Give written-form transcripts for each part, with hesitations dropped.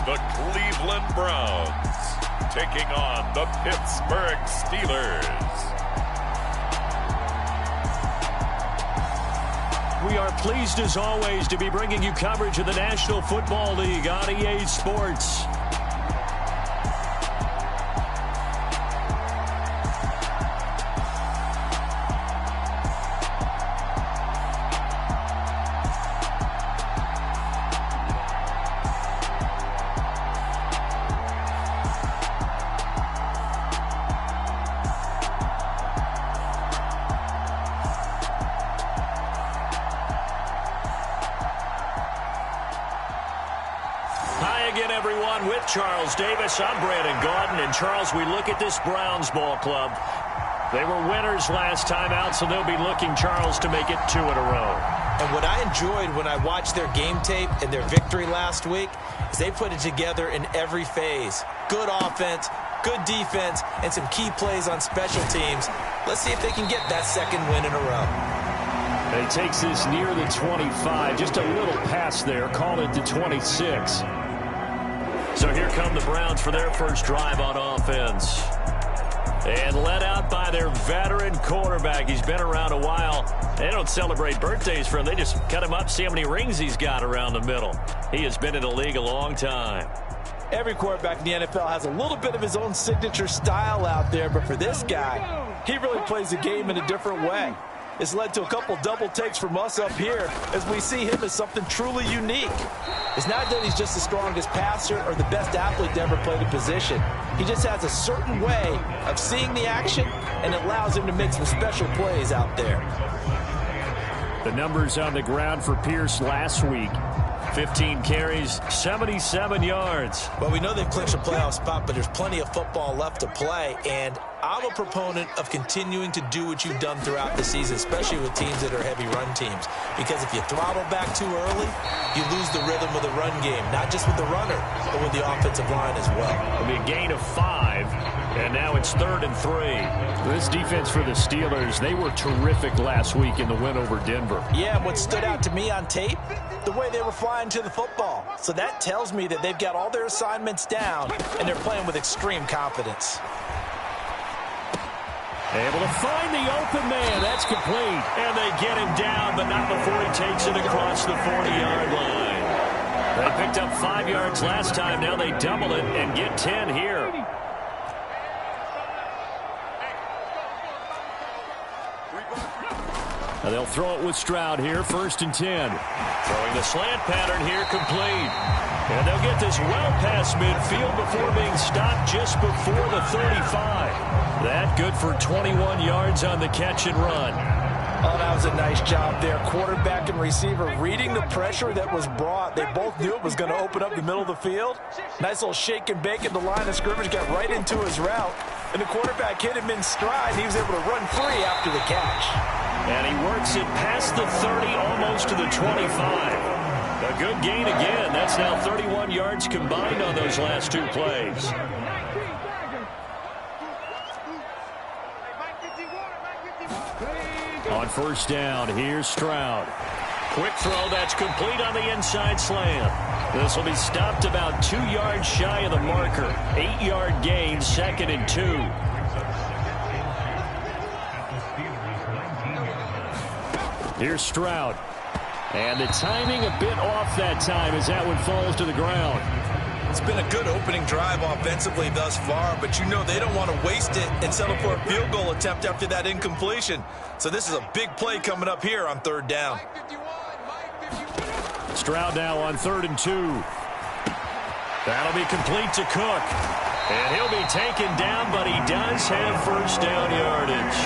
the Cleveland Browns, taking on the Pittsburgh Steelers. We are pleased as always to be bringing you coverage of the National Football League on EA Sports. Charles Davis, I'm Brandon Gaudin, and Charles, we look at this Browns ball club. They were winners last time out, so they'll be looking, Charles, to make it 2 in a row. And what I enjoyed when I watched their game tape and their victory last week is they put it together in every phase. Good offense, good defense, and some key plays on special teams. Let's see if they can get that second win in a row. And it takes this near the 25, just a little pass there, call it the 26. So here come the Browns for their first drive on offense. And led out by their veteran quarterback. He's been around a while. They don't celebrate birthdays for him. They just cut him up, see how many rings he's got around the middle. He has been in the league a long time. Every quarterback in the NFL has a little bit of his own signature style out there, but for this guy, he really plays the game in a different way. It's led to a couple double takes from us up here as we see him as something truly unique. It's not that he's just the strongest passer or the best athlete to ever play the position. He just has a certain way of seeing the action, and it allows him to make some special plays out there. The numbers on the ground for Pierce last week. 15 carries, 77 yards. Well, we know they've clinched a playoff spot, but there's plenty of football left to play, and I'm a proponent of continuing to do what you've done throughout the season, especially with teams that are heavy run teams, because if you throttle back too early, you lose the rhythm of the run game, not just with the runner, but with the offensive line as well. It'll be a gain of 5, and now it's 3rd and 3. This defense for the Steelers, they were terrific last week in the win over Denver. Yeah, and what stood out to me on tape, the way they were flying to the football. So that tells me that they've got all their assignments down, and they're playing with extreme confidence. Able to find the open man. That's complete. And they get him down, but not before he takes it across the 40-yard line. They picked up 5 yards last time. Now they double it and get 10 here. Now they'll throw it with Stroud here, 1st and 10. Throwing the slant pattern here, complete. And they'll get this well past midfield before being stopped just before the 35. That good for 21 yards on the catch and run. Oh, that was a nice job there. Quarterback and receiver reading the pressure that was brought. They both knew it was going to open up the middle of the field. Nice little shake and bake at the line of scrimmage, got right into his route. And the quarterback hit him in stride. He was able to run free after the catch. And he works it past the 30, almost to the 25. A good gain again. That's now 31 yards combined on those last 2 plays. On 1st down, here's Stroud. Quick throw, that's complete on the inside slant. This will be stopped about 2 yards shy of the marker. 8-yard gain, 2nd and 2. Here's Stroud. And the timing a bit off that time as that one falls to the ground. It's been a good opening drive offensively thus far, but you know they don't want to waste it and settle for a field goal attempt after that incompletion. So this is a big play coming up here on 3rd down. Stroud now on 3rd and 2. That'll be complete to Cook. And he'll be taken down, but he does have 1st down yardage.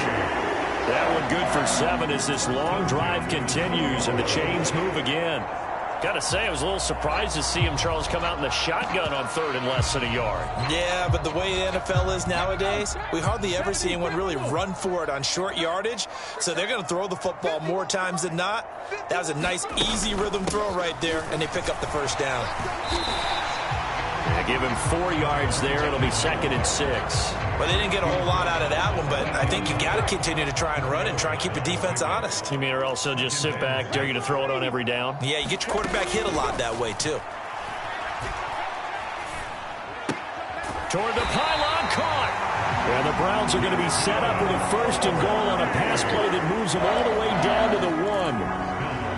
That one good for 7 as this long drive continues and the chains move again. Got to say, I was a little surprised to see him, Charles, come out in the shotgun on 3rd and less than a yard. Yeah, but the way the NFL is nowadays, we hardly ever see anyone really run for it on short yardage. So they're going to throw the football more times than not. That was a nice, easy rhythm throw right there, and they pick up the 1st down. They give him 4 yards there. It'll be 2nd and 6. Well, they didn't get a whole lot out of that one, but I think you got to continue to try and run and try and keep the defense honest. You mean or else they'll just sit back, dare you to throw it on every down? Yeah, you get your quarterback hit a lot that way, too. toward the pylon, caught. And the Browns are going to be set up with a 1st and goal on a pass play that moves them all the way down to the 1.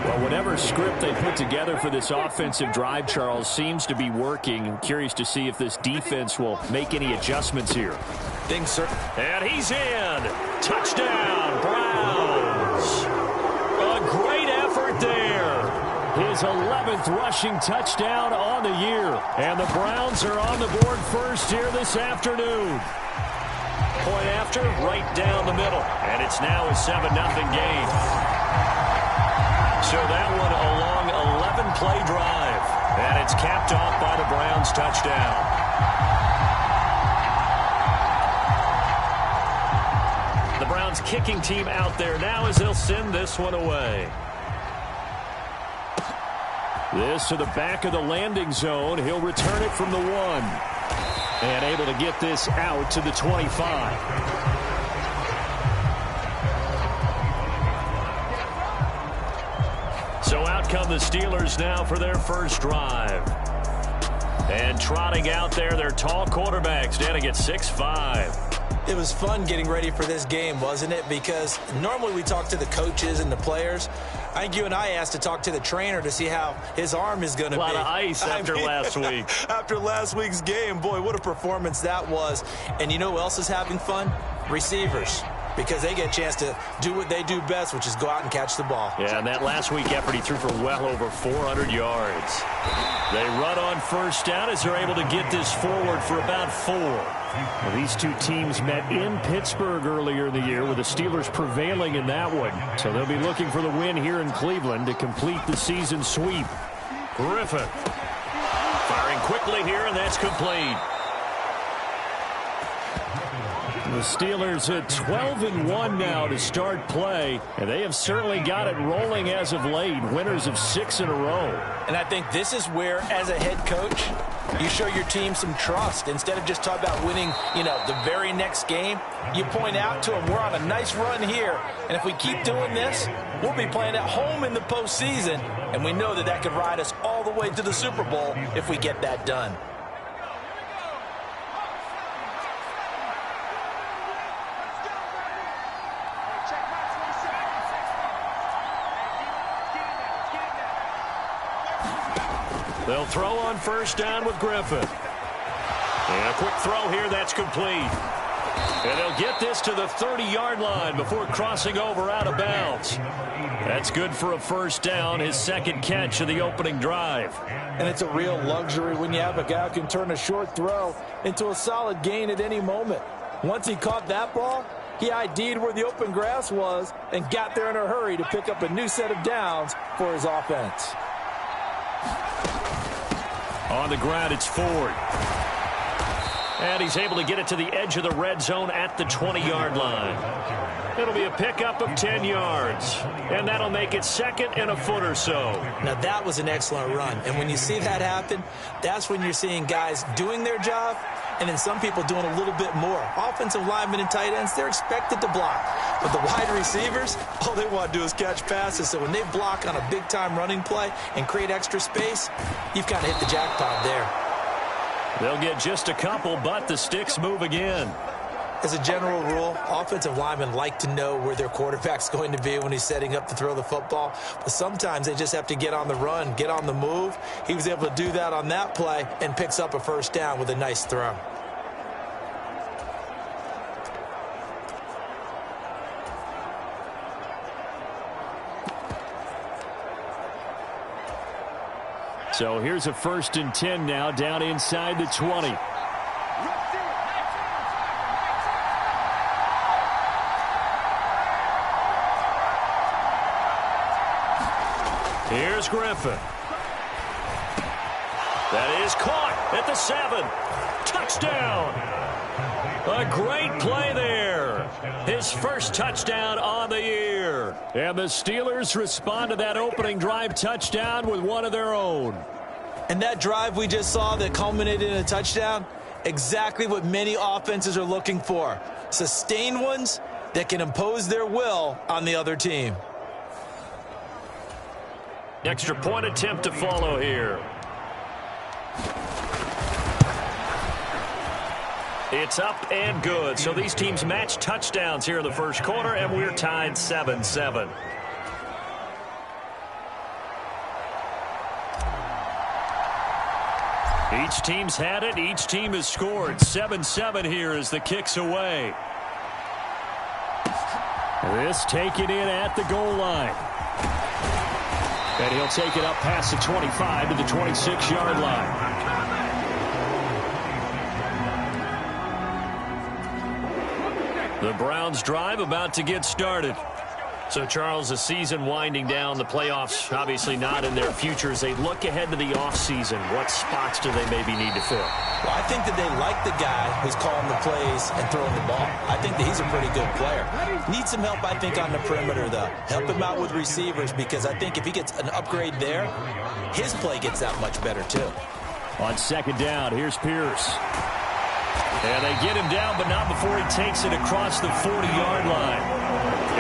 Well, whatever script they put together for this offensive drive, Charles, seems to be working. I'm curious to see if this defense will make any adjustments here. Things, sir. And he's in. Touchdown, Browns. A great effort there. His 11th rushing touchdown on the year. And the Browns are on the board first here this afternoon. Point after, right down the middle. And it's now a 7-0 game. So that one a long 11-play drive. And it's capped off by the Browns touchdown. The Browns kicking team out there now as they'll send this one away. This to the back of the landing zone. He'll return it from the 1. And able to get this out to the 25. So out come the Steelers now for their first drive. And trotting out there, their tall quarterback standing at 6'5". It was fun getting ready for this game, wasn't it? Because normally we talk to the coaches and the players. I think you and I asked to talk to the trainer to see how his arm is going to be. A lot of ice after last week. After last week's game, boy, what a performance that was. And you know who else is having fun? Receivers. Because they get a chance to do what they do best, which is go out and catch the ball. Yeah, and that last week effort, he threw for well over 400 yards. They run on 1st down as they're able to get this forward for about 4. Well, these two teams met in Pittsburgh earlier in the year with the Steelers prevailing in that one. So they'll be looking for the win here in Cleveland to complete the season sweep. Griffin firing quickly here, and that's complete. The Steelers at 12-1 now to start play, and they have certainly got it rolling as of late, winners of 6 in a row. And I think this is where, as a head coach, you show your team some trust. Instead of just talking about winning, the very next game, you point out to them, we're on a nice run here, and if we keep doing this, we'll be playing at home in the postseason, and we know that that could ride us all the way to the Super Bowl if we get that done. They'll throw on 1st down with Griffin. And a quick throw here, that's complete. And they'll get this to the 30-yard line before crossing over out of bounds. That's good for a 1st down, his 2nd catch of the opening drive. And it's a real luxury when you have a guy who can turn a short throw into a solid gain at any moment. Once he caught that ball, he ID'd where the open grass was and got there in a hurry to pick up a new set of downs for his offense. On the ground, it's Ford. And he's able to get it to the edge of the red zone at the 20-yard line. It'll be a pickup of 10 yards. And that'll make it 2nd and a foot or so. Now, that was an excellent run. And when you see that happen, that's when you're seeing guys doing their job and then some people doing a little bit more. Offensive linemen and tight ends, they're expected to block. But the wide receivers, all they want to do is catch passes. So when they block on a big-time running play and create extra space, you've kind of hit the jackpot there. They'll get just a couple, but the sticks move again. As a general rule, offensive linemen like to know where their quarterback's going to be when he's setting up to throw the football. But sometimes they just have to get on the run, get on the move. He was able to do that on that play and picks up a 1st down with a nice throw. So here's a 1st and 10 now down inside the 20. Here's Griffin. That is caught at the 7. Touchdown. A great play there. His 1st touchdown on the year. And the Steelers respond to that opening drive touchdown with one of their own. And that drive we just saw that culminated in a touchdown, exactly what many offenses are looking for. Sustained ones that can impose their will on the other team. Extra point attempt to follow here. It's up and good. So these teams match touchdowns here in the first quarter, and we're tied 7-7. Each team's had it. Each team has scored. 7-7 here as the kick's away. This taken in at the goal line. And he'll take it up past the 25 to the 26-yard line. The Browns drive about to get started. So, Charles, the season winding down, the playoffs obviously not in their future. As they look ahead to the offseason, what spots do they maybe need to fill? Well, I think that they like the guy who's calling the plays and throwing the ball. I think that he's a pretty good player. Needs some help, I think, on the perimeter, though. Help him out with receivers, because I think if he gets an upgrade there, his play gets that much better, too. On second down, here's Pierce. And they get him down, but not before he takes it across the 40-yard line.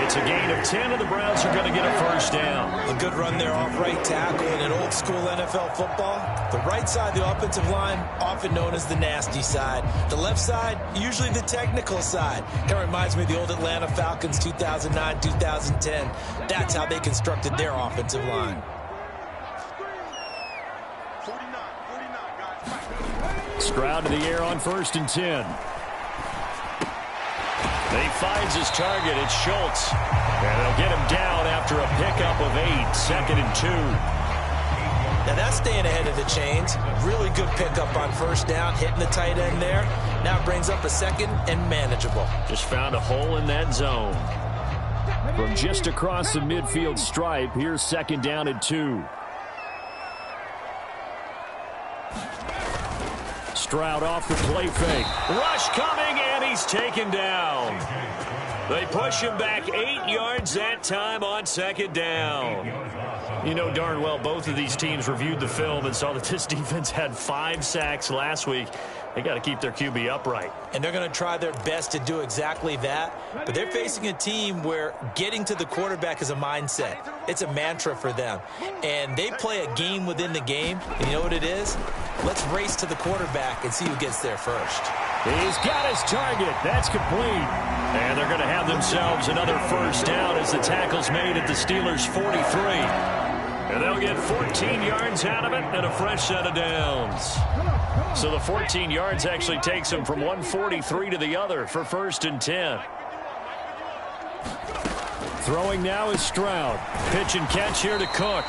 It's a gain of 10, and the Browns are going to get a first down. A good run there off right tackle in an old-school NFL football. The right side, the offensive line, often known as the nasty side. The left side, usually the technical side. It reminds me of the old Atlanta Falcons 2009, 2010. That's how they constructed their offensive line. Stroud to the air on 1st and 10. He finds his target. It's Schultz. And they'll get him down after a pickup of 8. 2nd and 2. Now that's staying ahead of the chains. Really good pickup on 1st down, hitting the tight end there. Now it brings up a 2nd and manageable. Just found a hole in that zone. From just across the midfield stripe, here's 2nd down and 2. Stroud off the play fake. Rush coming, and he's taken down. They push him back 8 yards that time on 2nd down. You know darn well both of these teams reviewed the film and saw that this defense had 5 sacks last week. They got to keep their QB upright. And they're going to try their best to do exactly that. But they're facing a team where getting to the quarterback is a mindset. It's a mantra for them. And they play a game within the game. And you know what it is? Let's race to the quarterback and see who gets there first. He's got his target. That's complete. And they're going to have themselves another first down as the tackle's made at the Steelers' 43. And they'll get 14 yards out of it and a fresh set of downs. So the 14 yards actually takes them from 143 to the other for 1st and 10. Throwing now is Stroud. Pitch and catch here to Cook.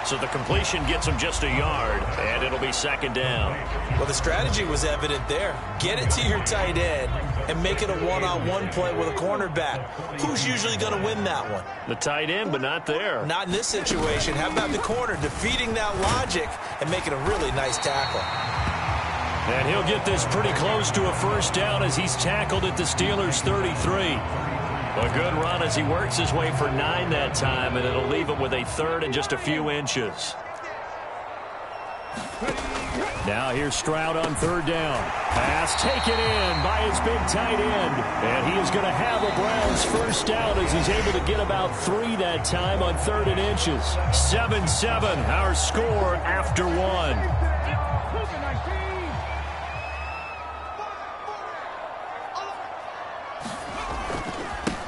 So the completion gets him just a yard, and it'll be 2nd down. Well, the strategy was evident there. Get it to your tight end and make it a one-on-one play with a cornerback. Who's usually going to win that one? The tight end, but not there. Not in this situation. How about the corner defeating that logic and making a really nice tackle? And he'll get this pretty close to a first down as he's tackled at the Steelers' 33. A good run as he works his way for 9 that time, and it'll leave him with a 3rd and just a few inches. Now here's Stroud on 3rd down. Pass taken in by his big tight end. And he is going to have a Browns first down as he's able to get about 3 that time on 3rd and inches. 7-7, our score after 1.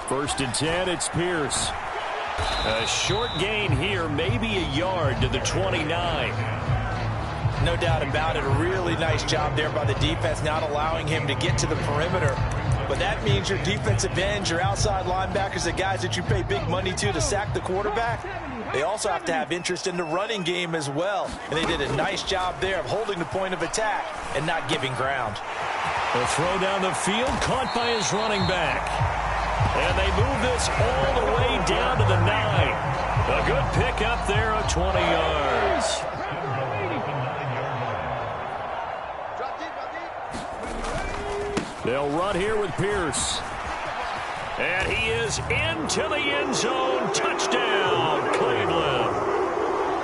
1st and 10, it's Pierce. A short gain here, maybe a yard to the 29. No doubt about it. A really nice job there by the defense, not allowing him to get to the perimeter. But that means your defensive ends, your outside linebackers, the guys that you pay big money to sack the quarterback, they also have to have interest in the running game as well. And they did a nice job there of holding the point of attack and not giving ground. A throw down the field, caught by his running back. And they move this all the way down to the 9. A good pickup there of 20 yards. They'll run here with Pierce. And he is into the end zone. Touchdown, Cleveland.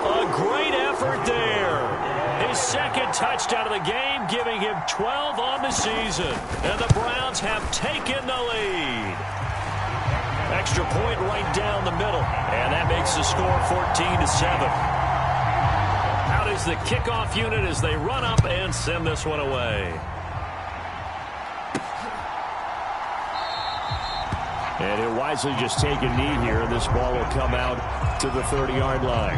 A great effort there. His 2nd touchdown of the game, giving him 12 on the season. And the Browns have taken the lead. Extra point right down the middle. And that makes the score 14-7. Out is the kickoff unit as they run up and send this one away. And he'll wisely just take a knee here, and this ball will come out to the 30-yard line.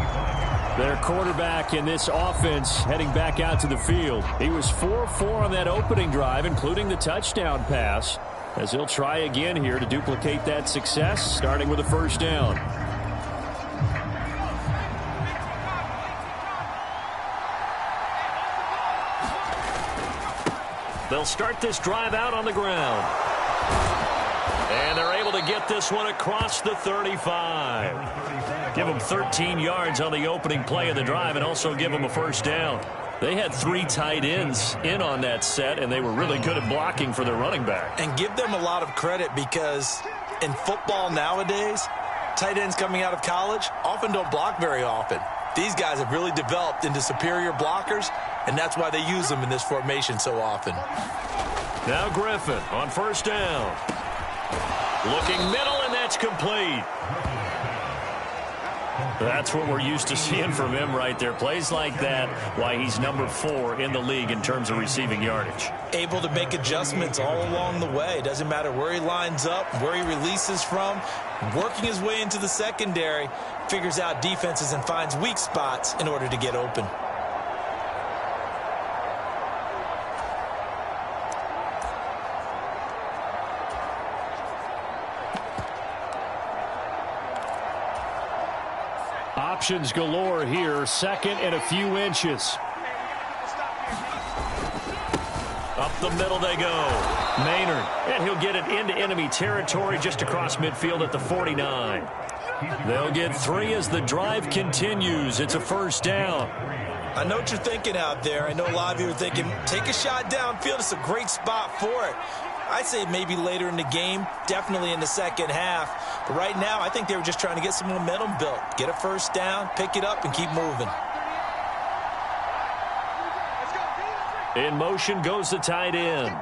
Their quarterback in this offense heading back out to the field. He was 4-4 on that opening drive, including the touchdown pass, as he'll try again here to duplicate that success, starting with a first down. They'll start this drive out on the ground. And they're able to get this one across the 35. Give them 13 yards on the opening play of the drive and also give them a first down. They had 3 tight ends in on that set, and they were really good at blocking for their running back. And give them a lot of credit, because in football nowadays, tight ends coming out of college often don't block very often. These guys have really developed into superior blockers, and that's why they use them in this formation so often. Now Griffin on first down. Looking middle, and that's complete. That's what we're used to seeing from him right there. Plays like that, why he's number 4 in the league in terms of receiving yardage. Able to make adjustments all along the way. Doesn't matter where he lines up, where he releases from. Working his way into the secondary, figures out defenses and finds weak spots in order to get open. Options galore here. Second and a few inches. Up the middle they go. Maynard. And he'll get it into enemy territory just across midfield at the 49. They'll get 3 as the drive continues. It's a first down. I know what you're thinking out there. I know a lot of you are thinking, take a shot downfield. It's a great spot for it. I'd say maybe later in the game, definitely in the second half. But right now, I think they were just trying to get some momentum built. Get a first down, pick it up, and keep moving. In motion goes the tight end.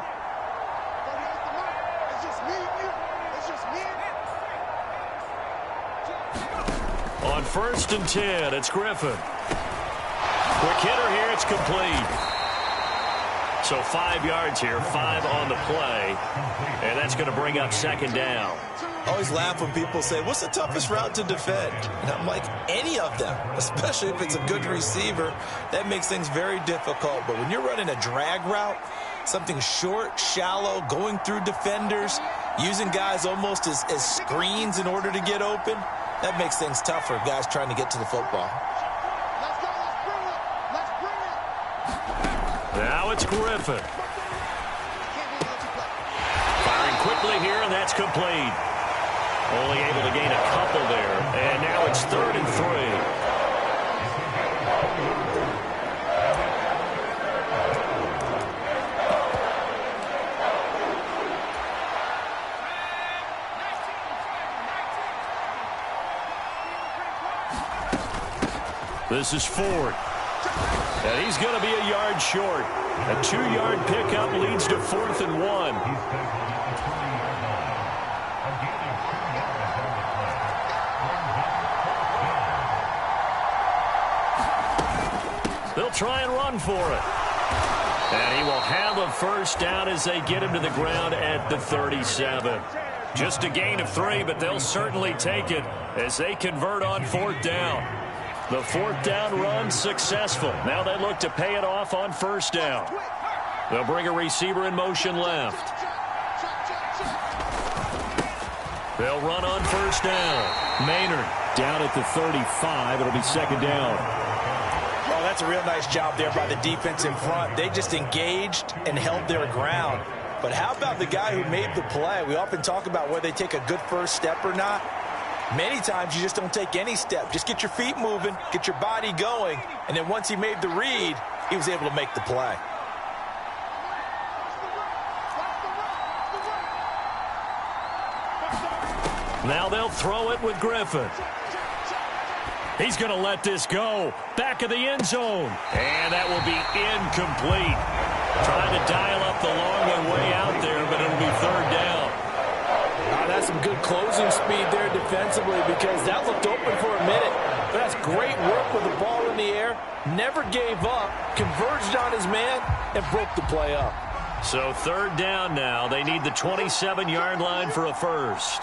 On first and 10, it's Griffin. Quick hitter here, it's complete. So 5 yards here, 5 on the play, and that's going to bring up second down. I always laugh when people say, what's the toughest route to defend? And I'm like, any of them, especially if it's a good receiver. That makes things very difficult. But when you're running a drag route, something short, shallow, going through defenders, using guys almost as screens in order to get open, that makes things tougher, guys trying to get to the football. Now it's Griffin. Firing quickly here, and that's complete. Only able to gain a couple there. And now it's 3rd and 3. This is Ford. And he's going to be a yard short. A 2-yard pickup leads to 4th and 1. They'll try and run for it. And he will have a first down as they get him to the ground at the 37. Just a gain of 3, but they'll certainly take it as they convert on 4th down. The 4th down run successful. Now they look to pay it off on first down. They'll bring a receiver in motion left. They'll run on first down. Maynard down at the 35. It'll be second down. Oh, that's a real nice job there by the defense in front. They just engaged and held their ground. But how about the guy who made the play? We often talk about whether they take a good first step or not. Many times you just don't take any step. Just get your feet moving, get your body going, and then once he made the read, he was able to make the play. Now they'll throw it with Griffin. He's going to let this go. Back of the end zone. And that will be incomplete. Trying to dial up the long one way out there, but it'll be 3rd down. That's some good closing speed there defensively, because that looked open for a minute. But that's great work with the ball in the air. Never gave up, converged on his man, and broke the play up. So third down now. They need the 27-yard line for a first.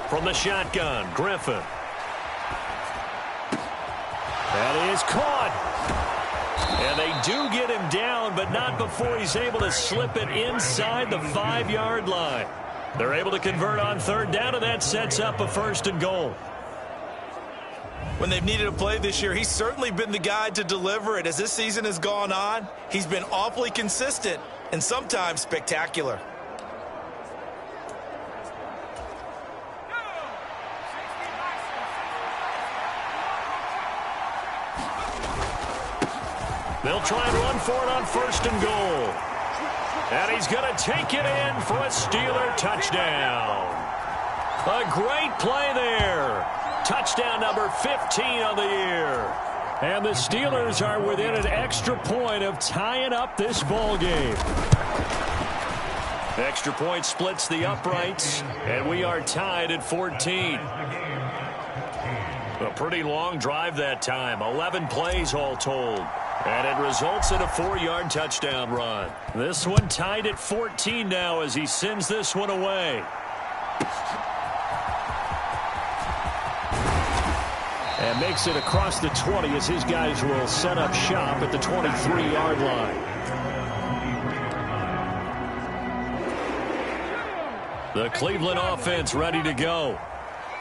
From the shotgun, Griffin. That is caught. And they do get him down, but not before he's able to slip it inside the 5-yard line. They're able to convert on third down, and that sets up a first and goal. When they've needed a play this year, he's certainly been the guy to deliver it. As this season has gone on, he's been awfully consistent and sometimes spectacular. They'll try and run for it on first and goal. And he's going to take it in for a Steeler touchdown. A great play there. Touchdown number 15 on the year. And the Steelers are within an extra point of tying up this ball game. Extra point splits the uprights, and we are tied at 14. A pretty long drive that time, 11 plays all told. And it results in a 4-yard touchdown run. This one tied at 14 now as he sends this one away. And makes it across the 20 as his guys will set up shop at the 23-yard line. The Cleveland offense ready to go.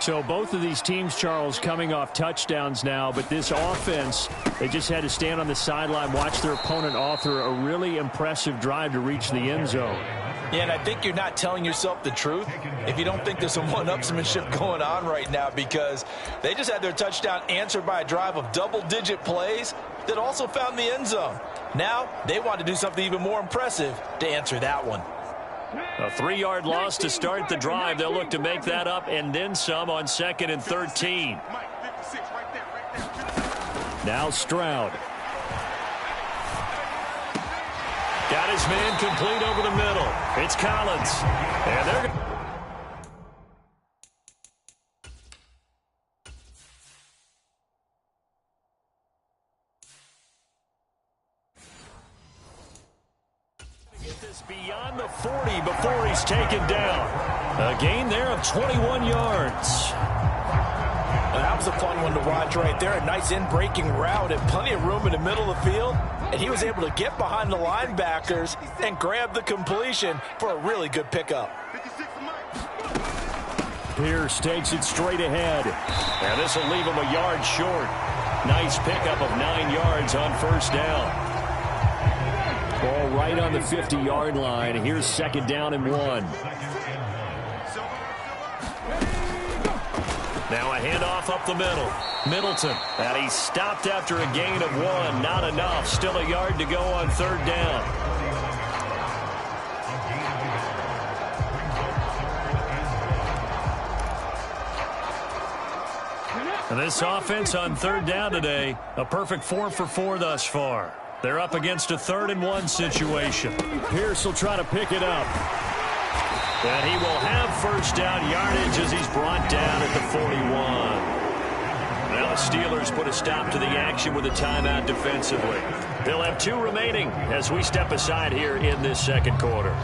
So both of these teams, Charles, coming off touchdowns now, but this offense, they just had to stand on the sideline, watch their opponent author a really impressive drive to reach the end zone. Yeah, and I think you're not telling yourself the truth if you don't think there's some one-upsmanship going on right now, because they just had their touchdown answered by a drive of double-digit plays that also found the end zone. Now they want to do something even more impressive to answer that one. A 3-yard loss to start the drive. They'll look to make that up and then some on 2nd and 13. Now Stroud. Got his man complete over the middle. It's Collins. And they're beyond the 40 before he's taken down. A gain there of 21 yards. And that was a fun one to watch right there. A nice in-breaking route and plenty of room in the middle of the field. And he was able to get behind the linebackers and grab the completion for a really good pickup. Pierce takes it straight ahead. And this will leave him a yard short. Nice pickup of 9 yards on first down. Ball right on the 50-yard line. Here's 2nd down and 1. Now a handoff up the middle. Middleton. And he stopped after a gain of 1. Not enough. Still a yard to go on 3rd down. And this offense on 3rd down today, a perfect 4 for 4 thus far. They're up against a 3rd and 1 situation. Pierce will try to pick it up. And he will have first down yardage as he's brought down at the 41. Now the Steelers put a stop to the action with a timeout defensively. They'll have 2 remaining as we step aside here in this 2nd quarter.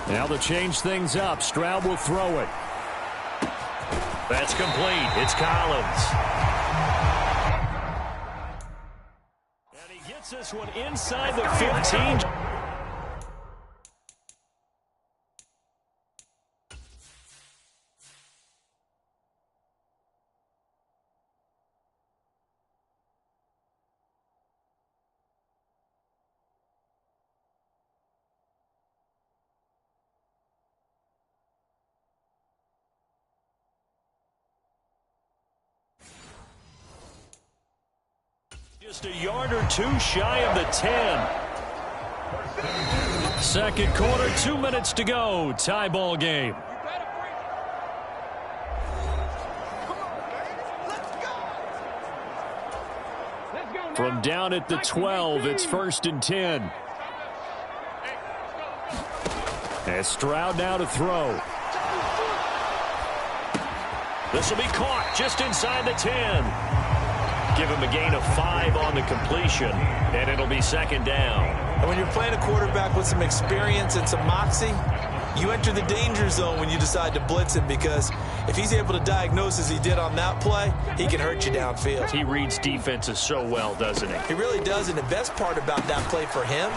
Now they'll change things up. Stroud will throw it. That's complete. It's Collins. And he gets this one inside the 15. Just a yard or 2 shy of the 10. 2nd quarter, 2 minutes to go. Tie ball game. From down at the 12, it's 1st and 10. As Stroud now to throw. This will be caught just inside the 10. Give him a gain of 5 on the completion, and it'll be 2nd down. And when you're playing a quarterback with some experience and some moxie, you enter the danger zone when you decide to blitz him, because if he's able to diagnose as he did on that play, he can hurt you downfield. He reads defenses so well, doesn't he? He really does, and the best part about that play for him,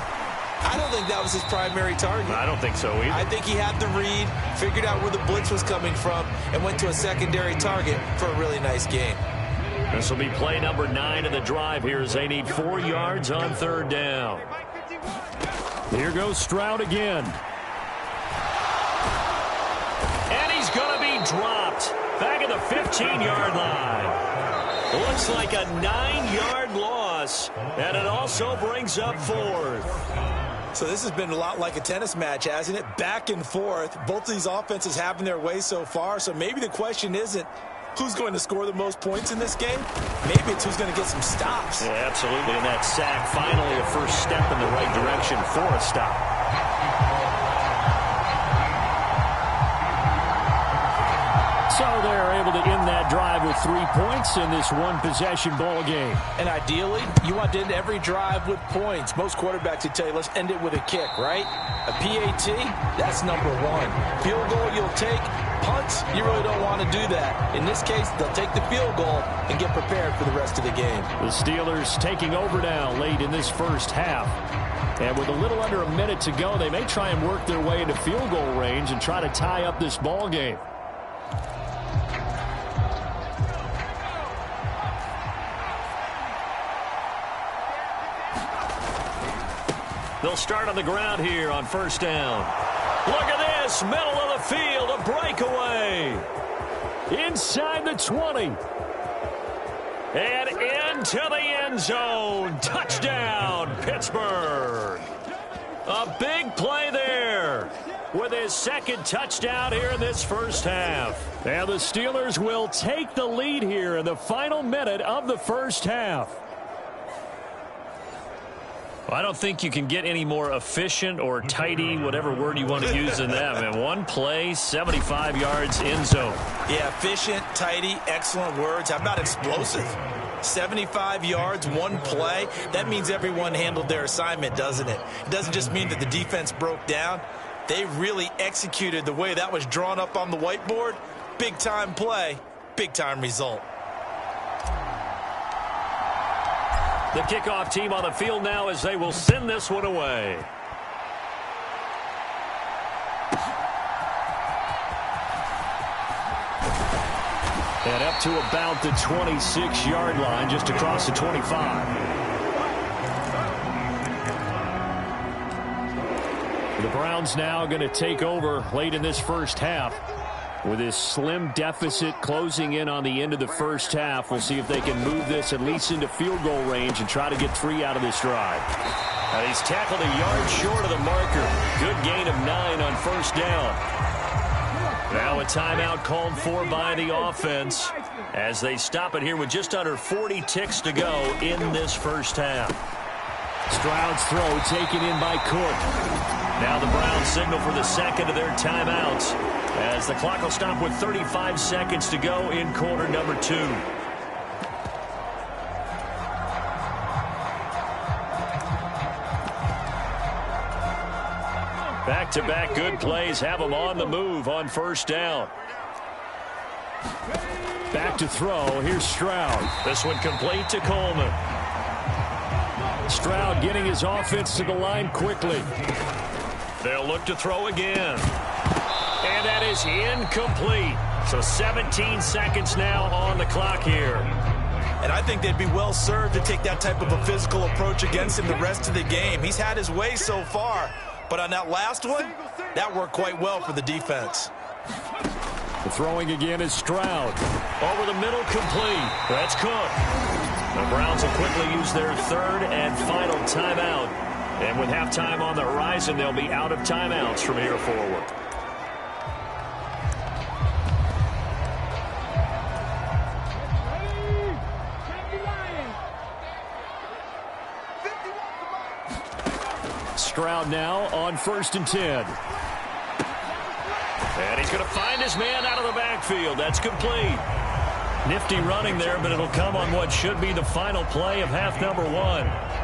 I don't think that was his primary target. I don't think so either. I think he had the read, figured out where the blitz was coming from, and went to a secondary target for a really nice game. This will be play number 9 of the drive here as they need 4 yards on 3rd down. Here goes Stroud again. And he's going to be dropped back at the 15-yard line. Looks like a 9-yard loss, and it also brings up 4th. So this has been a lot like a tennis match, hasn't it? Back and forth. Both of these offenses having their way so far, so maybe the question isn't who's going to score the most points in this game. Maybe it's who's going to get some stops. Yeah, absolutely. And that sack, finally a first step in the right direction for a stop. So they're able to end that drive with 3 points in this one-possession ball game. And ideally, you want to end every drive with points. Most quarterbacks would tell you, let's end it with a kick, right? A PAT, that's number 1. Field goal you'll take. Punts, you really don't want to do that. In this case, they'll take the field goal and get prepared for the rest of the game. The Steelers taking over now late in this first half. And with a little under a minute to go, they may try and work their way into field goal range and try to tie up this ball game. They'll start on the ground here on 1st down. Look at this, middle of the field, a breakaway. Inside the 20. And into the end zone. Touchdown, Pittsburgh. A big play there with his 2nd touchdown here in this first half. And the Steelers will take the lead here in the final minute of the first half. I don't think you can get any more efficient or tidy, whatever word you want to use in that. Man, one play, 75 yards, end zone. Yeah, efficient, tidy, excellent words. How about explosive? 75 yards, one play. That means everyone handled their assignment, doesn't it? It doesn't just mean that the defense broke down. They really executed the way that was drawn up on the whiteboard. Big-time play, big-time result. The kickoff team on the field now as they will send this one away. And up to about the 26-yard line, just across the 25. The Browns now going to take over late in this first half. With this slim deficit closing in on the end of the first half, we'll see if they can move this at least into field goal range and try to get 3 out of this drive. He's tackled a yard short of the marker. Good gain of 9 on 1st down. Now a timeout called for by the offense as they stop it here with just under 40 ticks to go in this first half. Stroud's throw taken in by Cook. Now the Browns signal for the second of their timeouts as the clock will stop with 35 seconds to go in quarter number 2. Back-to-back good plays have them on the move on 1st down. Back to throw. Here's Stroud. This one complete to Coleman. Stroud getting his offense to the line quickly. They'll look to throw again. And that is incomplete. So 17 seconds now on the clock here. And I think they'd be well served to take that type of a physical approach against him the rest of the game. He's had his way so far. But on that last one, that worked quite well for the defense. The throwing again is Stroud. Over the middle, complete. That's Cook. The Browns will quickly use their 3rd and final timeout. And with halftime on the horizon, they'll be out of timeouts from here forward. Stroud now on 1st and 10. And he's going to find his man out of the backfield. That's complete. Nifty running there, but it'll come on what should be the final play of half number 1.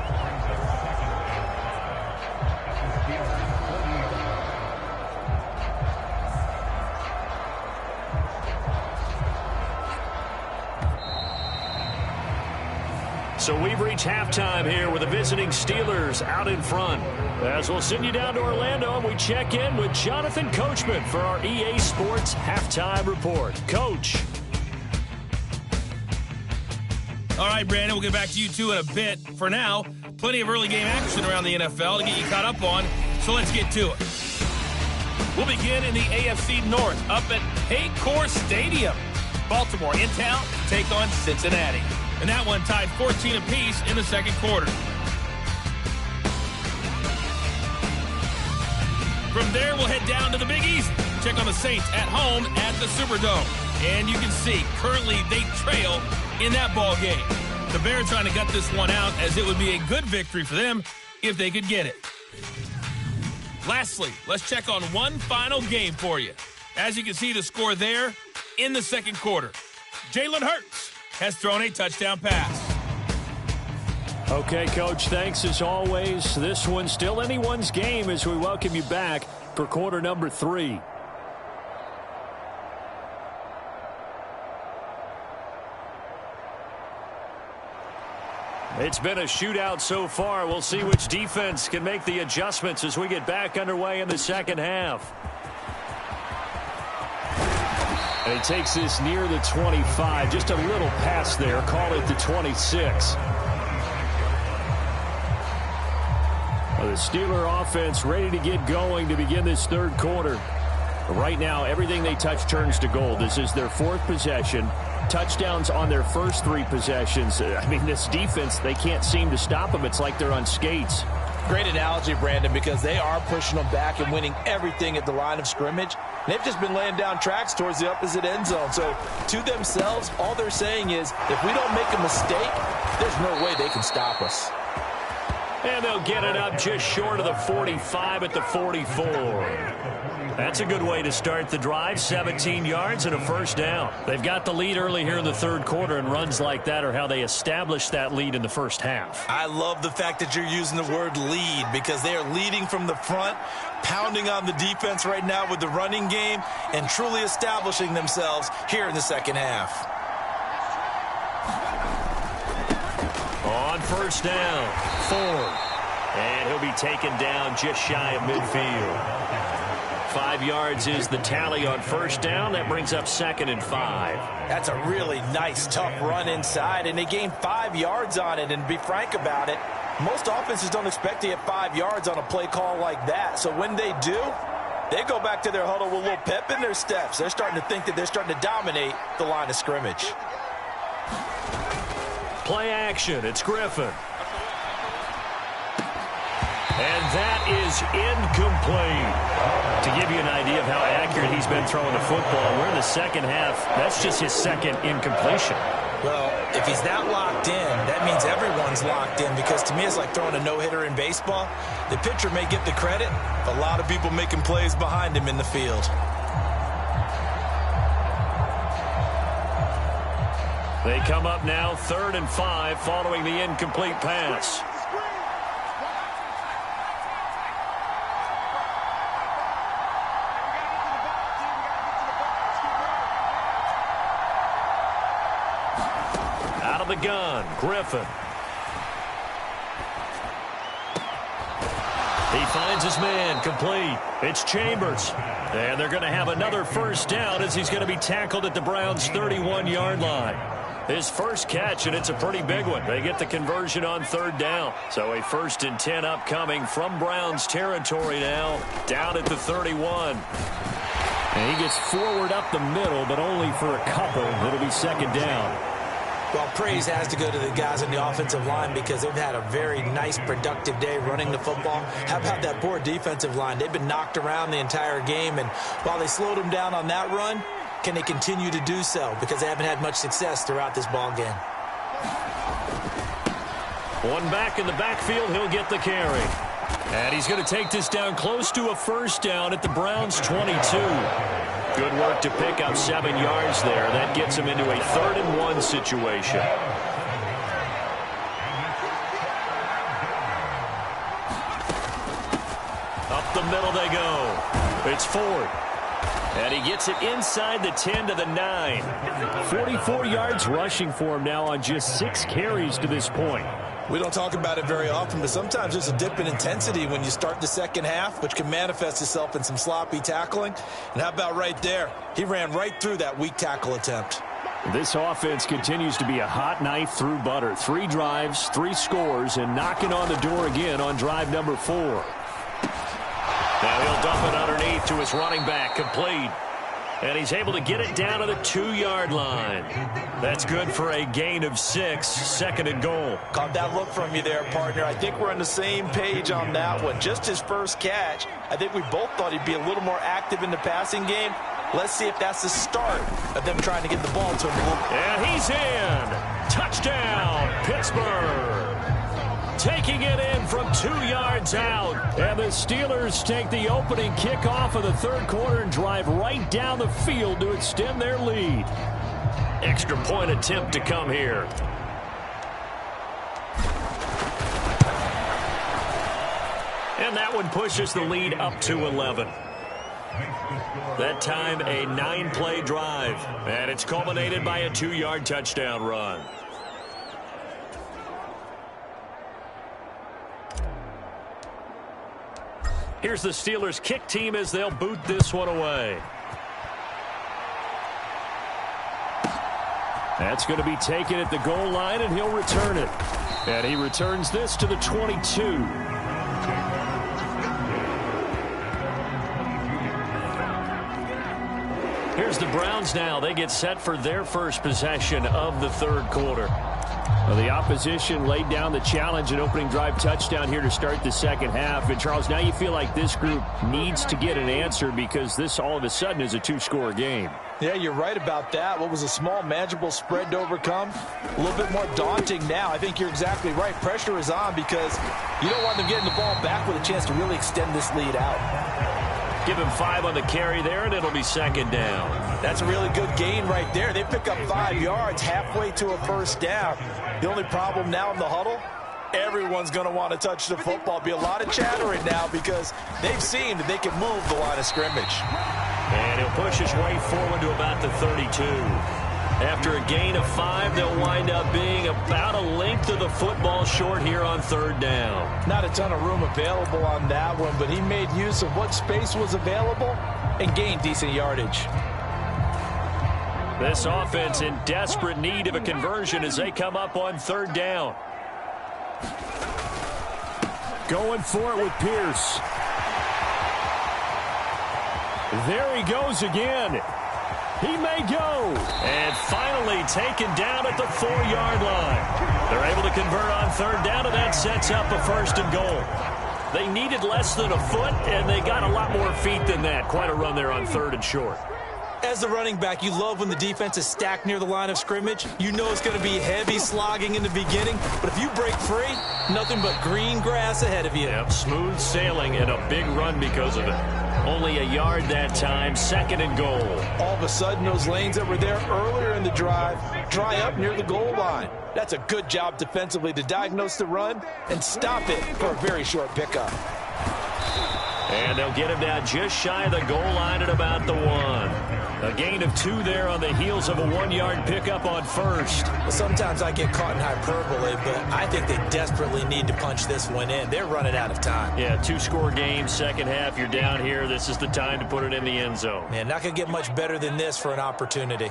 So we've reached halftime here with the visiting Steelers out in front. As we'll send you down to Orlando, and we check in with Jonathan Coachman for our EA Sports Halftime Report. Coach. All right, Brandon, we'll get back to you two in a bit. For now, plenty of early game action around the NFL to get you caught up on, so let's get to it. We'll begin in the AFC North up at Paycor Stadium. Baltimore in town to take on Cincinnati. And that one tied 14 apiece in the second quarter. From there, we'll head down to the Big East. Check on the Saints at home at the Superdome. And you can see, currently they trail in that ball game. The Bears trying to gut this one out, as it would be a good victory for them if they could get it. Lastly, let's check on one final game for you. As you can see the score there in the second quarter. Jalen Hurts has thrown a touchdown pass. Okay, Coach, thanks as always. This one's still anyone's game as we welcome you back for quarter number 3. It's been a shootout so far. We'll see which defense can make the adjustments as we get back underway in the second half. And he takes this near the 25. Just a little pass there. Call it the 26. Well, the Steeler offense ready to get going to begin this third quarter. Right now, everything they touch turns to gold. This is their 4th possession. Touchdowns on their first 3 possessions. I mean, this defense, they can't seem to stop them. It's like they're on skates. Great analogy, Brandon, because they are pushing them back and winning everything at the line of scrimmage. They've just been laying down tracks towards the opposite end zone. So to themselves, all they're saying is, if we don't make a mistake, there's no way they can stop us. And they'll get it up just short of the 45 at the 44. That's a good way to start the drive. 17 yards and a first down. They've got the lead early here in the third quarter, and runs like that are how they establish that lead in the first half. I love the fact that you're using the word lead, because they are leading from the front, pounding on the defense right now with the running game, and truly establishing themselves here in the second half. On first down, Ford. And he'll be taken down just shy of midfield. 5 yards is the tally on first down. That brings up 2nd and 5. That's a really nice, tough run inside, and they gained 5 yards on it. And to be frank about it, most offenses don't expect to get 5 yards on a play call like that. So when they do, they go back to their huddle with a little pep in their steps. They're starting to think that they're starting to dominate the line of scrimmage. Play action. It's Griffin. And that is incomplete. To give you an idea of how accurate he's been throwing the football, we're in the second half. That's just his second incompletion. Well, if he's that locked in, that means everyone's locked in, because to me it's like throwing a no-hitter in baseball. The pitcher may get the credit, but a lot of people making plays behind him in the field. They come up now 3rd and 5 following the incomplete pass. Out of the gun, Griffin. He finds his man, complete. It's Chambers. And they're going to have another first down as he's going to be tackled at the Browns' 31-yard line. His first catch, and it's a pretty big one. They get the conversion on 3rd down. So a 1st and 10 upcoming from Browns territory now, down at the 31. And he gets forward up the middle, but only for a couple. It'll be 2nd down. Well, praise has to go to the guys on the offensive line, because they've had a very nice, productive day running the football. How about that poor defensive line? They've been knocked around the entire game, and while they slowed them down on that run, can they continue to do so? Because they haven't had much success throughout this ball game. One back in the backfield. He'll get the carry. And he's going to take this down close to a first down at the Browns' 22. Good work to pick up 7 yards there. That gets him into a 3rd-and-1 situation. Up the middle they go. It's Ford. And he gets it inside the 10 to the 9. 44 yards rushing for him now on just 6 carries to this point. We don't talk about it very often, but sometimes there's a dip in intensity when you start the second half, which can manifest itself in some sloppy tackling. And how about right there? He ran right through that weak tackle attempt. This offense continues to be a hot knife through butter. 3 drives, 3 scores, and knocking on the door again on drive number 4. Now he'll dump it underneath to his running back, complete. And he's able to get it down to the 2-yard line. That's good for a gain of 6, 2nd and goal. Caught that look from you there, partner. I think we're on the same page on that one. Just his first catch. I think we both thought he'd be a little more active in the passing game. Let's see if that's the start of them trying to get the ball to him. And he's in. Touchdown, Pittsburgh. Taking it in from 2 yards out. And the Steelers take the opening kickoff of the 3rd quarter and drive right down the field to extend their lead. Extra point attempt to come here. And that one pushes the lead up to 11. That time a 9-play drive. And it's culminated by a 2-yard touchdown run. Here's the Steelers kick team as they'll boot this one away. That's going to be taken at the goal line, and he'll return it. And he returns this to the 22. Here's the Browns now. They get set for their first possession of the 3rd quarter. Well, the opposition laid down the challenge and opening drive touchdown here to start the second half. And, Charles, now you feel like this group needs to get an answer because this all of a sudden is a 2-score game. Yeah, you're right about that. What was a small, manageable spread to overcome, a little bit more daunting now. I think you're exactly right. Pressure is on because you don't want them getting the ball back with a chance to really extend this lead out. Give him 5 on the carry there, and it'll be 2nd down. That's a really good gain right there. They pick up 5 yards halfway to a first down. The only problem now in the huddle, everyone's going to want to touch the football. Be a lot of chattering now because they've seen that they can move the line of scrimmage. And he'll push his way forward to about the 32. After a gain of 5, they'll wind up being about a length of the football short here on 3rd down. Not a ton of room available on that one, but he made use of what space was available and gained decent yardage. This offense in desperate need of a conversion as they come up on 3rd down. Going for it with Pierce. There he goes again. He may go. And finally taken down at the 4-yard line. They're able to convert on 3rd down, and that sets up a 1st and goal. They needed less than a foot, and they got a lot more feet than that. Quite a run there on 3rd and short. As the running back, you love when the defense is stacked near the line of scrimmage. You know it's going to be heavy slogging in the beginning, but if you break free, nothing but green grass ahead of you. Yep, smooth sailing and a big run because of it. Only a yard that time, 2nd and goal. All of a sudden, those lanes that were there earlier in the drive dry up near the goal line. That's a good job defensively to diagnose the run and stop it for a very short pickup. And they'll get him down just shy of the goal line at about the 1. A gain of 2 there on the heels of a 1-yard pickup on 1st. Well, sometimes I get caught in hyperbole, but I think they desperately need to punch this one in. They're running out of time. Yeah, 2-score game, second half. You're down here. This is the time to put it in the end zone. Man, not going to get much better than this for an opportunity.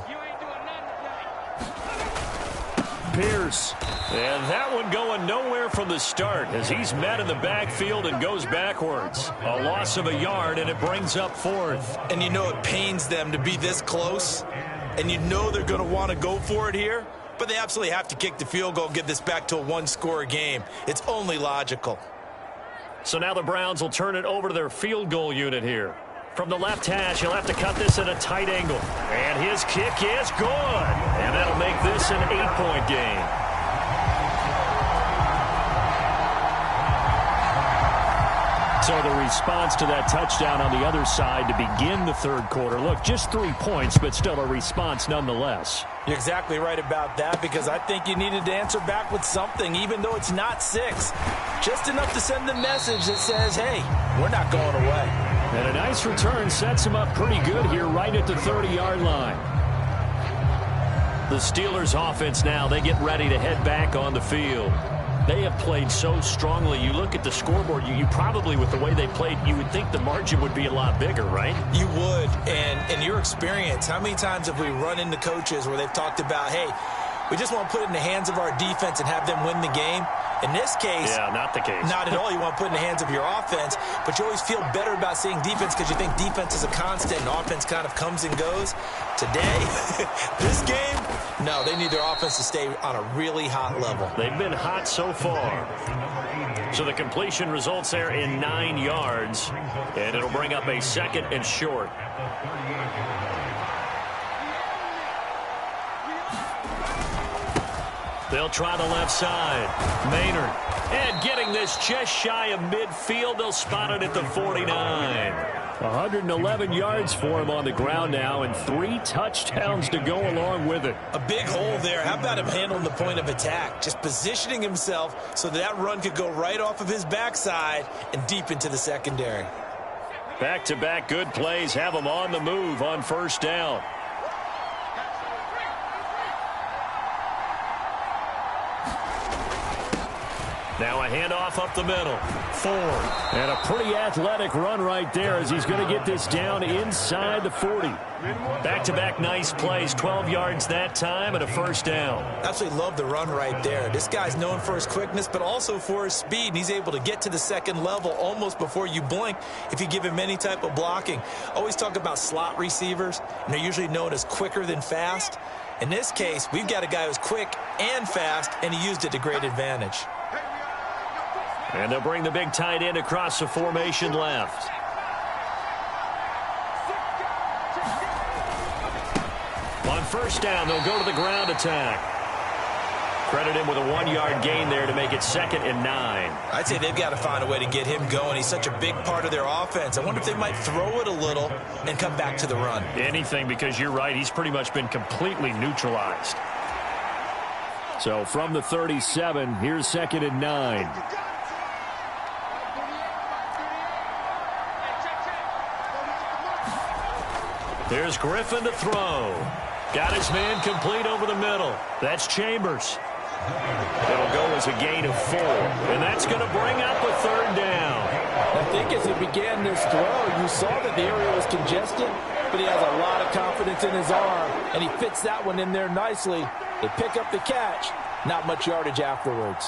Pierce. And that one going nowhere from the start as he's met in the backfield and goes backwards. A loss of a yard, and it brings up 4th. And you know it pains them to be this close, and you know they're going to want to go for it here, but they absolutely have to kick the field goal and get this back to a 1-score game. It's only logical. So now the Browns will turn it over to their field goal unit here. From the left hash, he'll have to cut this at a tight angle. And his kick is good. And that'll make this an 8-point game. So the response to that touchdown on the other side to begin the third quarter. Look, just 3 points, but still a response nonetheless. You're exactly right about that, because I think you needed to answer back with something, even though it's not 6. Just enough to send the message that says, hey, we're not going away. And a nice return sets him up pretty good here right at the 30-yard line. The Steelers offense now, they get ready to head back on the field. They have played so strongly. You look at the scoreboard, you probably, with the way they played, you would think the margin would be a lot bigger, right? You would. And in your experience, how many times have we run into coaches where they've talked about, hey, we just want to put it in the hands of our defense and have them win the game? In this case, yeah, not the case. Not at all. You want to put it in the hands of your offense, but you always feel better about seeing defense because you think defense is a constant and offense kind of comes and goes. Today, this game, no, they need their offense to stay on a really hot level. They've been hot so far. So the completion results there in 9 yards, and it'll bring up a 2nd and short. They'll try the left side. Maynard. And getting this just shy of midfield. They'll spot it at the 49. 111 yards for him on the ground now, and 3 touchdowns to go along with it. A big hole there. How about him handling the point of attack? Just positioning himself so that run could go right off of his backside and deep into the secondary. Back-to-back good plays have him on the move on first down. Now a handoff up the middle. Ford. And a pretty athletic run right there as he's going to get this down inside the 40. Back-to-back nice plays. 12 yards that time and a first down. Absolutely love the run right there. This guy's known for his quickness, but also for his speed. And he's able to get to the second level almost before you blink if you give him any type of blocking. Always talk about slot receivers, and they're usually known as quicker than fast. In this case, we've got a guy who's quick and fast, and he used it to great advantage. And they'll bring the big tight end across the formation left. On first down, they'll go to the ground attack. Credit him with a 1-yard gain there to make it 2nd and 9. I'd say they've got to find a way to get him going. He's such a big part of their offense. I wonder if they might throw it a little and come back to the run. Anything, because you're right. He's pretty much been completely neutralized. So from the 37, here's 2nd and 9. There's Griffin to throw. Got his man complete over the middle. That's Chambers. It'll go as a gain of 4. And that's going to bring up a 3rd down. I think as he began this throw, you saw that the area was congested, but he has a lot of confidence in his arm, and he fits that one in there nicely. They pick up the catch. Not much yardage afterwards.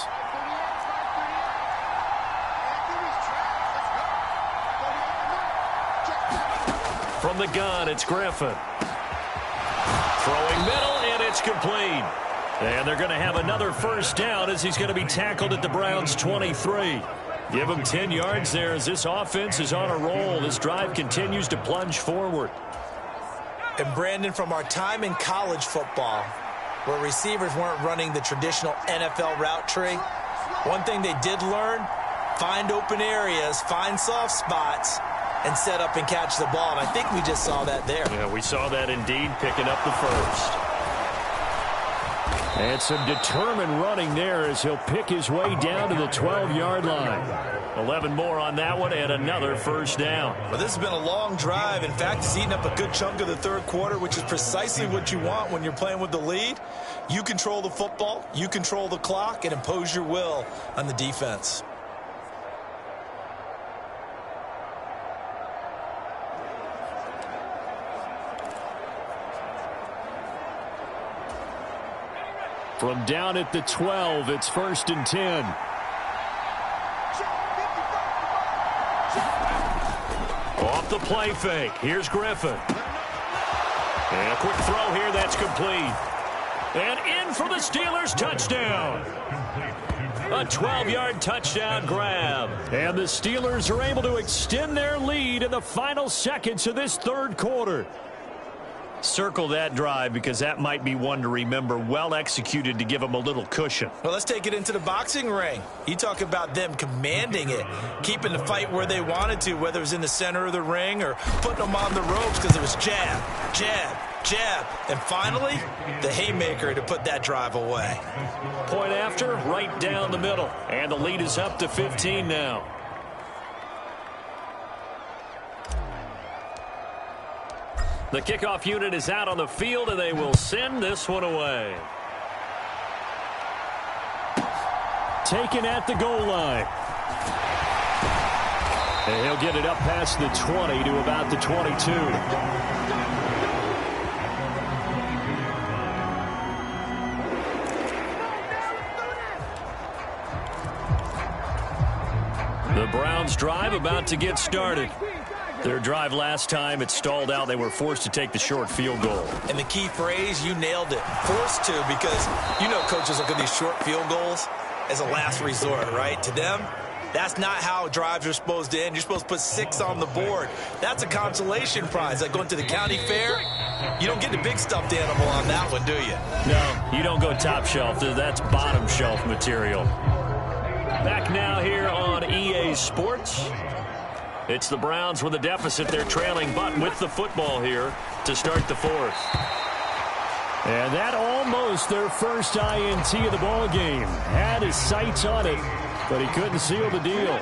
From the gun, it's Griffin. Throwing middle, and it's complete. And they're going to have another first down as he's going to be tackled at the Browns' 23. Give him 10 yards there as this offense is on a roll. This drive continues to plunge forward. And Brandon, from our time in college football, where receivers weren't running the traditional NFL route tree, one thing they did learn, find open areas, find soft spots, and set up and catch the ball. And I think we just saw that there. Yeah, we saw that indeed, picking up the first. And some determined running there as he'll pick his way down to the 12-yard line. 11 more on that one and another first down. Well, this has been a long drive. In fact, it's eaten up a good chunk of the third quarter, which is precisely what you want when you're playing with the lead. You control the football, you control the clock, and impose your will on the defense. From down at the 12, it's 1st and 10. Off the play fake. Here's Griffin. And a quick throw here. That's complete. And in for the Steelers touchdown. A 12-yard touchdown grab. And the Steelers are able to extend their lead in the final seconds of this third quarter. Circle that drive because that might be one to remember. Well executed to give them a little cushion. Well, let's take it into the boxing ring. You talk about them commanding it, keeping the fight where they wanted to, whether it was in the center of the ring or putting them on the ropes because it was jab, jab, jab. And finally, the haymaker to put that drive away. Point after, right down the middle. And the lead is up to 15 now. The kickoff unit is out on the field, and they will send this one away. Taken at the goal line. And he'll get it up past the 20 to about the 22. The Browns drive about to get started. Their drive last time, it stalled out. They were forced to take the short field goal. And the key phrase, you nailed it. Forced to, because you know coaches look at these short field goals as a last resort, right? To them, that's not how drives are supposed to end. You're supposed to put 6 on the board. That's a consolation prize. Like going to the county fair, you don't get the big stuffed animal on that one, do you? No, you don't go top shelf. That's bottom shelf material. Back now here on EA Sports. It's the Browns with a deficit. They're trailing, but with the football here to start the fourth. And that almost their first INT of the ball game. Had his sights on it, but he couldn't seal the deal.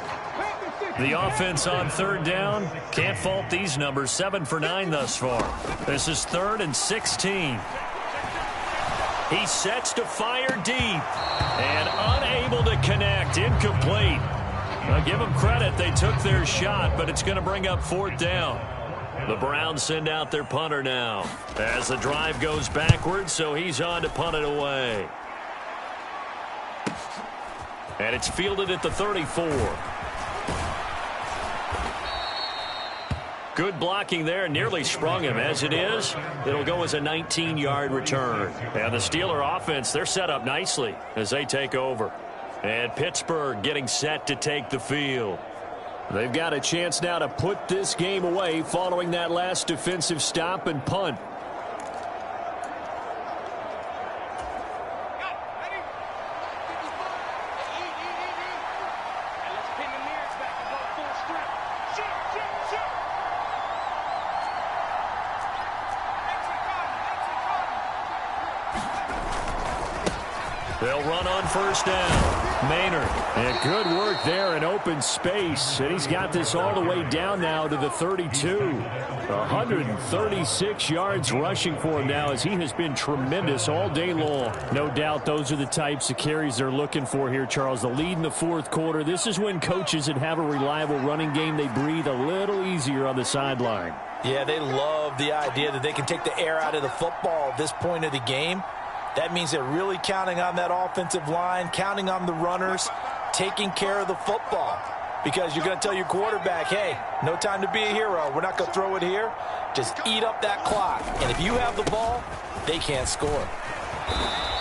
The offense on third down. Can't fault these numbers. 7 for 9 thus far. This is 3rd and 16. He sets to fire deep and unable to connect. Incomplete. I'll give them credit. They took their shot, but it's going to bring up 4th down. The Browns send out their punter now as the drive goes backwards, so he's on to punt it away. And it's fielded at the 34. Good blocking there. Nearly sprung him. As it is, it'll go as a 19-yard return. And the Steeler offense, they're set up nicely as they take over. And Pittsburgh getting set to take the field. They've got a chance now to put this game away following that last defensive stop and punt. They'll run on first down. Maynard. And good work there in open space. And he's got this all the way down now to the 32. 136 yards rushing for him now as he has been tremendous all day long. No doubt those are the types of carries they're looking for here, Charles. The lead in the 4th quarter. This is when coaches that have a reliable running game, they breathe a little easier on the sideline. Yeah, they love the idea that they can take the air out of the football at this point of the game. That means they're really counting on that offensive line, counting on the runners, taking care of the football. Because you're going to tell your quarterback, hey, no time to be a hero. We're not going to throw it here. Just eat up that clock. And if you have the ball, they can't score.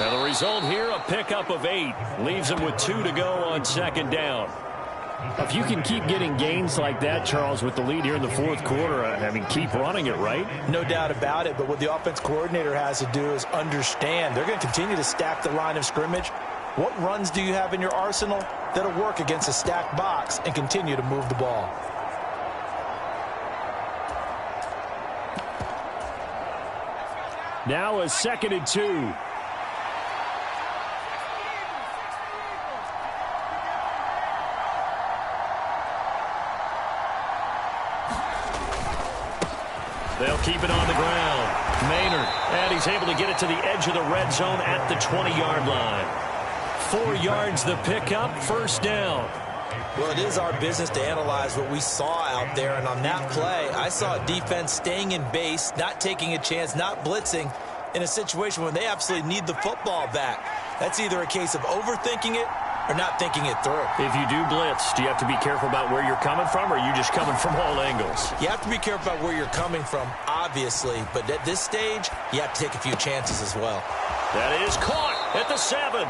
Now the result here, a pickup of 8. Leaves them with 2 to go on 2nd down. If you can keep getting gains like that, Charles, with the lead here in the 4th quarter, I mean, keep running it, right? No doubt about it, but what the offense coordinator has to do is understand they're going to continue to stack the line of scrimmage. What runs do you have in your arsenal that'll work against a stacked box and continue to move the ball? Now a 2nd and 2. They'll keep it on the ground. Maynard, and he's able to get it to the edge of the red zone at the 20-yard line. 4 yards the pickup, 1st down. Well, it is our business to analyze what we saw out there, and on that play, I saw a defense staying in base, not taking a chance, not blitzing in a situation when they absolutely need the football back. That's either a case of overthinking it or not thinking it through. If you do blitz, do you have to be careful about where you're coming from, or are you just coming from all angles? You have to be careful about where you're coming from, obviously, but at this stage, you have to take a few chances as well. That is caught at the 7.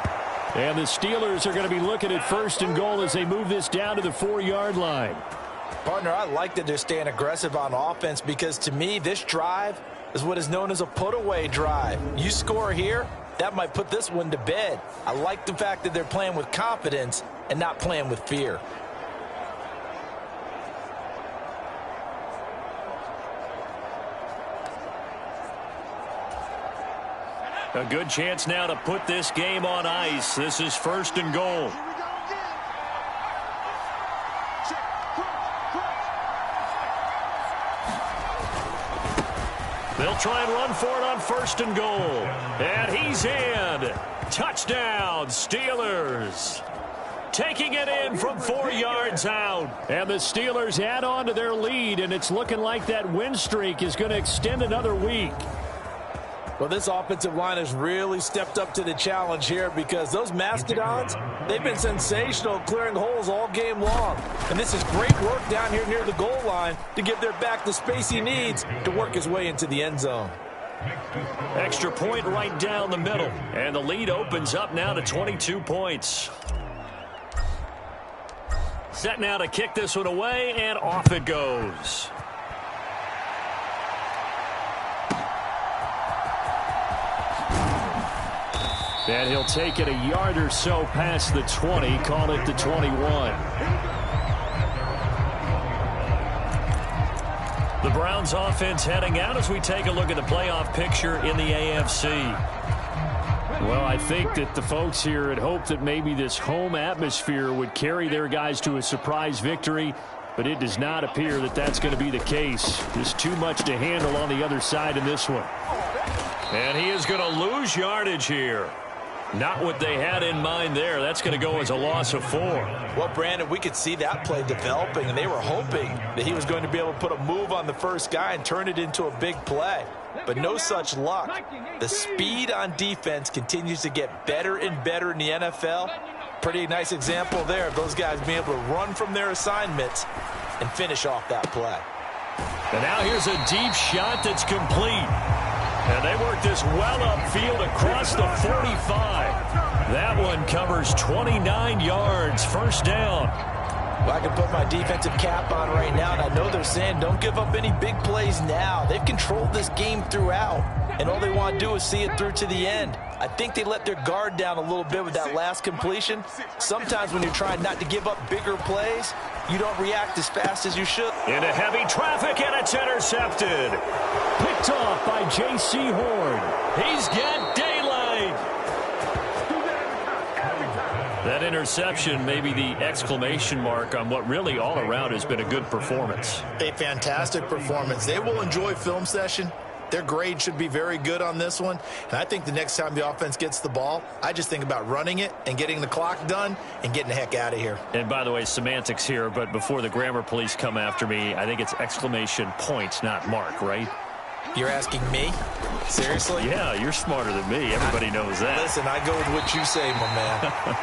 And the Steelers are going to be looking at 1st and goal as they move this down to the 4-yard line. Partner, I like that they're staying aggressive on offense because, to me, this drive is what is known as a put-away drive. You score here, that might put this one to bed. I like the fact that they're playing with confidence and not playing with fear. A good chance now to put this game on ice. This is 1st and goal. They'll try and run for it on 1st and goal. And he's in. Touchdown, Steelers. Taking it in from 4 yards out. And the Steelers add on to their lead, and it's looking like that win streak is going to extend another week. Well, this offensive line has really stepped up to the challenge here because those Mastodons, they've been sensational clearing holes all game long. And this is great work down here near the goal line to give their back the space he needs to work his way into the end zone. Extra point right down the middle. And the lead opens up now to 22 points. Set now to kick this one away, and off it goes. And he'll take it a yard or so past the 20, call it the 21. The Browns offense heading out as we take a look at the playoff picture in the AFC. Well, I think that the folks here had hoped that maybe this home atmosphere would carry their guys to a surprise victory, but it does not appear that that's going to be the case. Just too much to handle on the other side in this one. And he is going to lose yardage here. Not what they had in mind there. That's going to go as a loss of 4. Well, Brandon, we could see that play developing, and they were hoping that he was going to be able to put a move on the first guy and turn it into a big play. But no such luck. The speed on defense continues to get better and better in the NFL. Pretty nice example there of those guys being able to run from their assignments and finish off that play. And now here's a deep shot that's complete. And they work this well upfield across the 45. That one covers 29 yards, 1st down. Well, I can put my defensive cap on right now, and I know they're saying don't give up any big plays now. They've controlled this game throughout, and all they want to do is see it through to the end. I think they let their guard down a little bit with that last completion. Sometimes when you're trying not to give up bigger plays, you don't react as fast as you should. Into heavy traffic, and it's intercepted. Picked off by J.C. Horn. He's got daylight. That interception may be the exclamation mark on what really all around has been a good performance. A fantastic performance. They will enjoy film session. Their grade should be very good on this one. And I think the next time the offense gets the ball, I just think about running it and getting the clock done and getting the heck out of here. And by the way, semantics here, but before the grammar police come after me, I think it's exclamation points, not mark, right? You're asking me? Seriously? Yeah, you're smarter than me. Everybody knows that. Listen, I go with what you say, my man.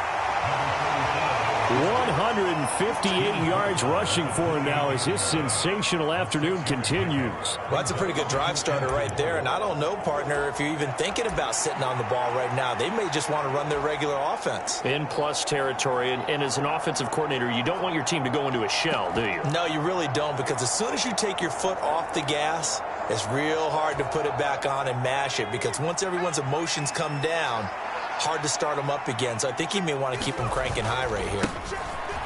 158 yards rushing for him now as his sensational afternoon continues. Well, that's a pretty good drive starter right there. And I don't know, partner, if you're even thinking about sitting on the ball right now. They may just want to run their regular offense. In plus territory, and as an offensive coordinator, you don't want your team to go into a shell, do you? No, you really don't, because as soon as you take your foot off the gas, it's real hard to put it back on and mash it, because once everyone's emotions come down, hard to start them up again. So I think he may want to keep them cranking high right here.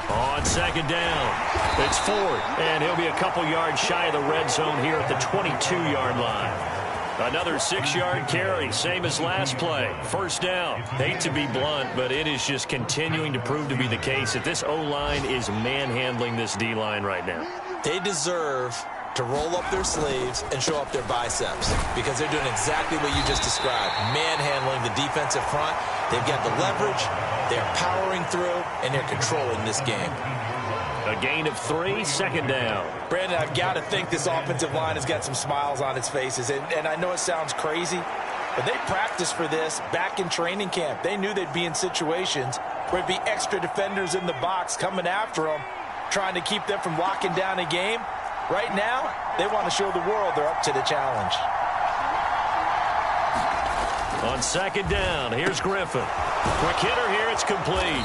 On 2nd down, it's Ford, and he'll be a couple yards shy of the red zone here at the 22-yard line. Another 6-yard carry, same as last play. 1st down. Hate to be blunt, but it is just continuing to prove to be the case that this O-line is manhandling this D-line right now. They deserve to roll up their sleeves and show up their biceps, because they're doing exactly what you just described, manhandling the defensive front. They've got the leverage, they're powering through, and they're controlling this game. A gain of 3, 2nd down. Brandon, I've got to think this offensive line has got some smiles on its faces, and I know it sounds crazy, but they practiced for this back in training camp. They knew they'd be in situations where there'd be extra defenders in the box coming after them, trying to keep them from locking down a game. Right now, they want to show the world they're up to the challenge. On 2nd down, here's Griffin. Quick hitter here, it's complete.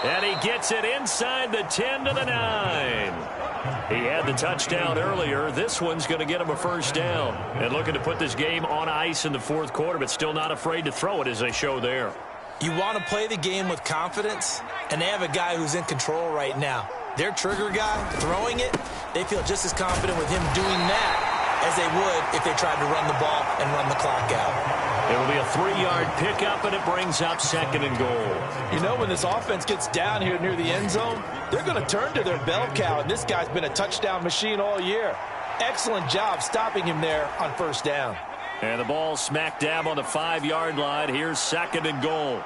And he gets it inside the 10 to the 9. He had the touchdown earlier. This one's going to get him a first down. And looking to put this game on ice in the fourth quarter, but still not afraid to throw it as they show there. You want to play the game with confidence, and they have a guy who's in control right now. Their trigger guy, throwing it, they feel just as confident with him doing that as they would if they tried to run the ball and run the clock out. It'll be a 3-yard pickup, and it brings up 2nd and goal. You know, when this offense gets down here near the end zone, they're going to turn to their bell cow, and this guy's been a touchdown machine all year. Excellent job stopping him there on first down. And the ball smack dab on the 5-yard line. Here's 2nd and goal.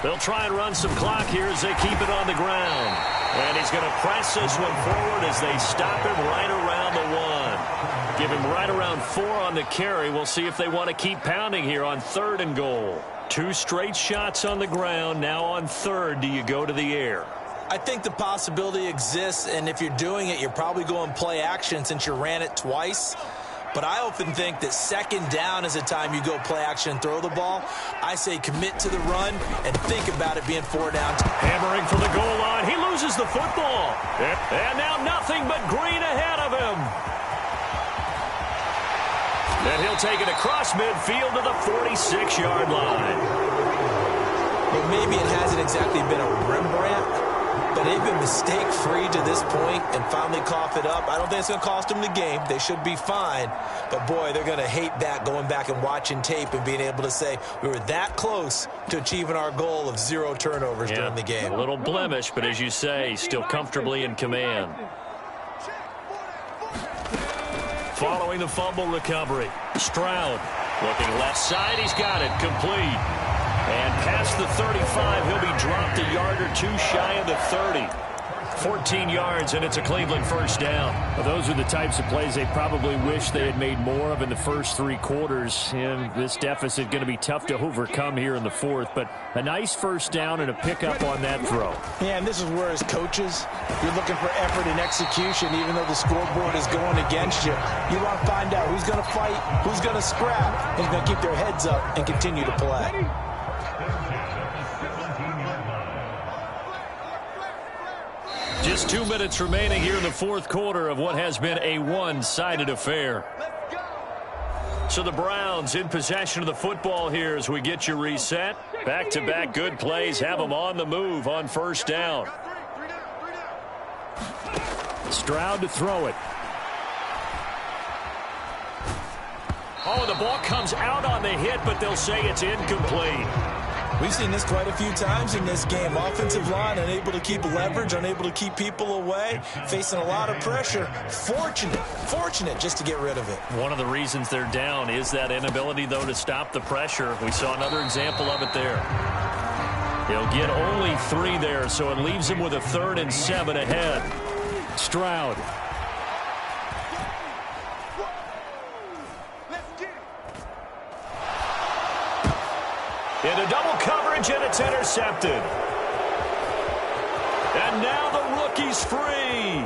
They'll try and run some clock here as they keep it on the ground. And he's going to press this one forward as they stop him right around the 1. Give him right around 4 on the carry. We'll see if they want to keep pounding here on 3rd and goal. 2 straight shots on the ground. Now on 3rd, do you go to the air? I think the possibility exists, and if you're doing it, you're probably going play action since you ran it twice. But I often think that 2nd down is a time you go play action and throw the ball. I say commit to the run and think about it being 4 down. Hammering for the goal line. He loses the football. And now nothing but green ahead of him. And he'll take it across midfield to the 46-yard line. Well, maybe it hasn't exactly been a Rembrandt, but they've been mistake-free to this point and finally cough it up. I don't think it's going to cost them the game. They should be fine. But, boy, they're going to hate that, going back and watching tape and being able to say we were that close to achieving our goal of 0 turnovers during the game. A little blemish, but as you say, still comfortably in command. Following the fumble recovery, Stroud looking left side. He's got it complete. And past the 35, he'll be dropped a yard or 2 shy of the 30. 14 yards, and it's a Cleveland first down. Well, those are the types of plays they probably wish they had made more of in the first 3 quarters. And this deficit going to be tough to overcome here in the fourth. But a nice first down and a pickup on that throw. Yeah, and this is where, as coaches, you're looking for effort and execution, even though the scoreboard is going against you. You want to find out who's going to fight, who's going to scrap, who's going to keep their heads up and continue to play. Just 2 minutes remaining here in the fourth quarter of what has been a one-sided affair. So the Browns in possession of the football here as we get you reset. Back-to-back good plays have them on the move on first down. Stroud to throw it. Oh, the ball comes out on the hit, but they'll say it's incomplete. We've seen this quite a few times in this game. Offensive line unable to keep leverage, unable to keep people away, facing a lot of pressure. Fortunate just to get rid of it. One of the reasons they're down is that inability, though, to stop the pressure. We saw another example of it there. He'll get only 3 there, so it leaves him with a 3rd and 7 ahead. Stroud. Into double coverage, and it's intercepted. And now the rookie's free.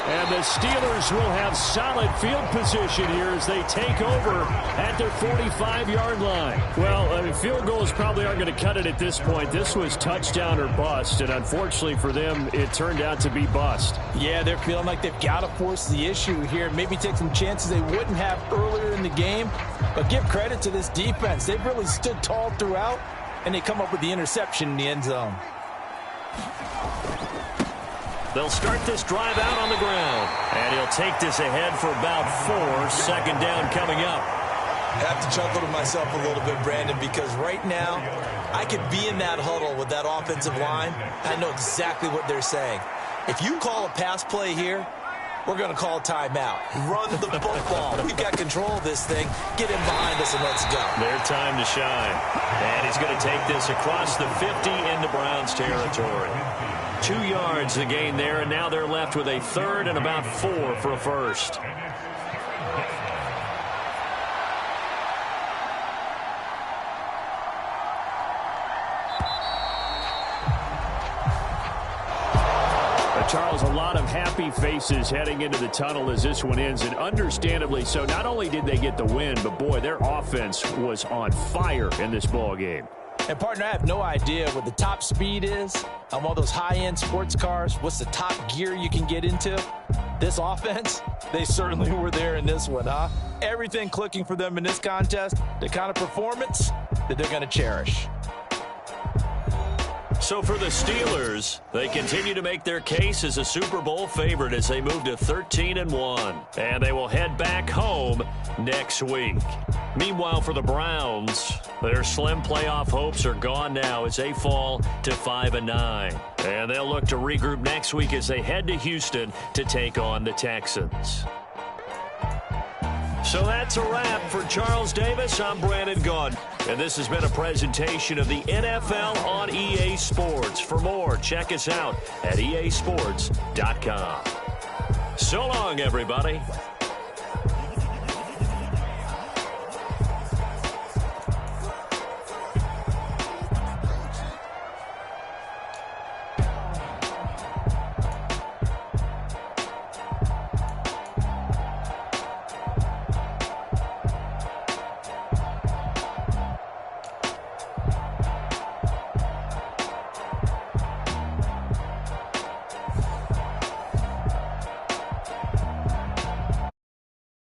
And the Steelers will have solid field position here as they take over at their 45-yard line. Well, field goals probably aren't going to cut it at this point. This was touchdown or bust, and unfortunately for them, it turned out to be bust. Yeah, they're feeling like they've got to force the issue here, maybe take some chances they wouldn't have earlier in the game. But give credit to this defense. They've really stood tall throughout, and they come up with the interception in the end zone. They'll start this drive out on the ground. And he'll take this ahead for about 4. 2nd down coming up. I have to chuckle to myself a little bit, Brandon, because right now I could be in that huddle with that offensive line. I know exactly what they're saying. If you call a pass play here, we're going to call a timeout. Run the football. We've got control of this thing. Get in behind us and let's go. Their time to shine. And he's going to take this across the 50 into Browns territory. 2 yards the gain there, and now they're left with a 3rd and about 4 for a first. Charles, a lot of happy faces heading into the tunnel as this one ends, and understandably so. Not only did they get the win, but, boy, their offense was on fire in this ball game. And, partner, I have no idea what the top speed is on one of those high-end sports cars. What's the top gear you can get into? This offense, they certainly were there in this one, huh? Everything clicking for them in this contest, the kind of performance that they're going to cherish. So for the Steelers, they continue to make their case as a Super Bowl favorite as they move to 13-1. And they will head back home next week. Meanwhile, for the Browns, their slim playoff hopes are gone now as they fall to 5-9. And they'll look to regroup next week as they head to Houston to take on the Texans. So that's a wrap for Charles Davis. I'm Brandon Gaudin. And this has been a presentation of the NFL on EA Sports. For more, check us out at easports.com. So long, everybody.